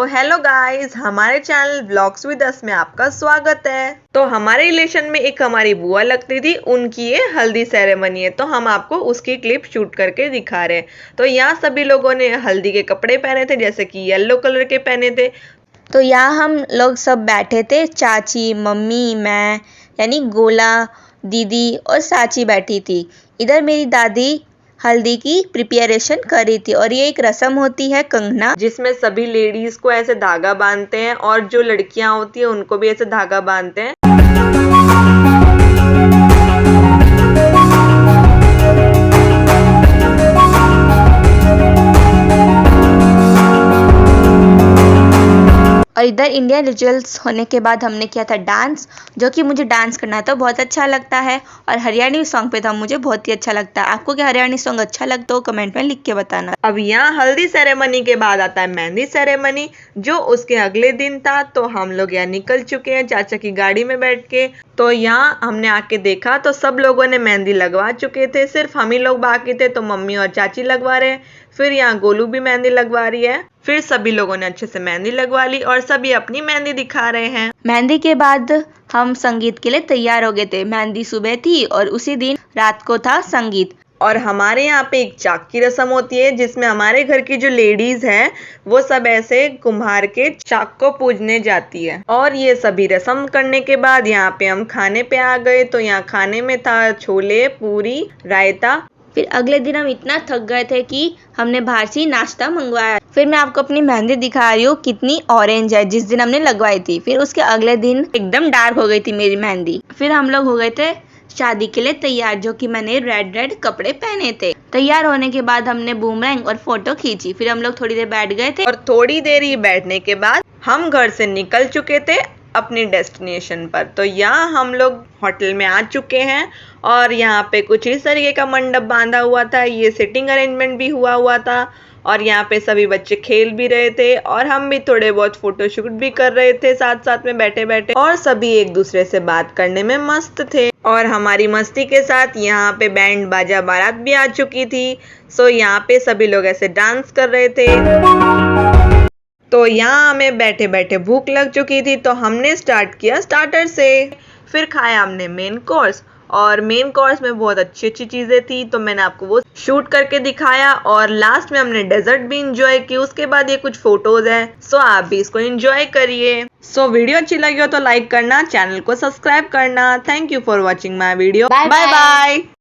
Hello guys, हमारे channel vlogs with us में आपका स्वागत है। तो हमारे रिलेशन में एक हमारी बुआ लगती थी, उनकी ये हल्दी सेरेमनी है, तो हम आपको उसकी क्लिप शूट करके दिखा रहे हैं। तो यहाँ सभी लोगों ने हल्दी के कपड़े पहने थे, जैसे कि येलो कलर के पहने थे। तो यहाँ हम लोग सब बैठे थे, चाची, मम्मी, मैं यानी गोला, दीदी और साची बैठी थी। इधर मेरी दादी हल्दी की प्रिपरेशन कर रही थी और ये एक रस्म होती है कंगना, जिसमें सभी लेडीज को ऐसे धागा बांधते हैं और जो लड़कियां होती है उनको भी ऐसे धागा बांधते हैं। और इधर इंडियन रिचुअल्स होने के बाद हमने किया था डांस, जो कि मुझे डांस करना तो बहुत अच्छा लगता है और हरियाणवी सॉन्ग पे तो मुझे बहुत ही अच्छा लगता है। आपको क्या हरियाणवी सॉन्ग अच्छा लगता हो कमेंट में लिख के बताना। अब यहाँ हल्दी सेरेमनी के बाद आता है मेहंदी सेरेमनी, जो उसके अगले दिन था। तो हम लोग यहाँ निकल चुके हैं चाचा की गाड़ी में बैठ के। तो यहाँ हमने आके देखा तो सब लोगों ने मेहंदी लगवा चुके थे, सिर्फ हम ही लोग बाकी थे। तो मम्मी और चाची लगवा रहे हैं, फिर यहाँ गोलू भी मेहंदी लगवा रही है। फिर सभी लोगों ने अच्छे से मेहंदी लगवा ली और सभी अपनी मेहंदी दिखा रहे हैं। मेहंदी के बाद हम संगीत के लिए तैयार हो गए थे। मेहंदी सुबह थी और उसी दिन रात को था संगीत। और हमारे यहाँ पे एक चाक की रस्म होती है, जिसमें हमारे घर की जो लेडीज हैं वो सब ऐसे कुम्हार के चाक को पूजने जाती है। और ये सभी रस्म करने के बाद यहाँ पे हम खाने पे आ गए। तो यहाँ खाने में था छोले, पूरी, रायता। फिर अगले दिन हम इतना थक गए थे कि हमने बाहर से नाश्ता मंगवाया। फिर मैं आपको अपनी मेहंदी दिखा रही हूँ कितनी ऑरेंज है, जिस दिन हमने लगवाई थी। फिर उसके अगले दिन एकदम डार्क हो गई थी मेरी मेहंदी। फिर हम लोग हो गए थे शादी के लिए तैयार, जो कि मैंने रेड कपड़े पहने थे। तैयार होने के बाद हमने बूमरैंग और फोटो खींची। फिर हम लोग थोड़ी देर बैठ गए थे और थोड़ी देर ही बैठने के बाद हम घर से निकल चुके थे अपनी डेस्टिनेशन पर। तो यहाँ हम लोग होटल में आ चुके हैं और यहाँ पे कुछ इस तरीके का मंडप बांधा हुआ था। ये सिटिंग अरेंजमेंट भी हुआ था और यहाँ पे सभी बच्चे खेल भी रहे थे और हम भी थोड़े बहुत फोटोशूट भी कर रहे थे साथ साथ में बैठे बैठे। और सभी एक दूसरे से बात करने में मस्त थे। और हमारी मस्ती के साथ यहाँ पे बैंड बाजा बारात भी आ चुकी थी। सो यहाँ पे सभी लोग ऐसे डांस कर रहे थे। तो यहाँ हमें बैठे बैठे भूख लग चुकी थी, तो हमने स्टार्ट किया स्टार्टर से। फिर खाया हमने मेन कोर्स, और मेन कोर्स में बहुत अच्छी अच्छी चीज़ें थी, तो मैंने आपको वो शूट करके दिखाया। और लास्ट में हमने डेजर्ट भी इंजॉय की। उसके बाद ये कुछ फोटोज है, सो आप भी इसको इंजॉय करिए। सो वीडियो अच्छी लगी हो तो लाइक करना, चैनल को सब्सक्राइब करना। Thank you for watching my video. Bye bye.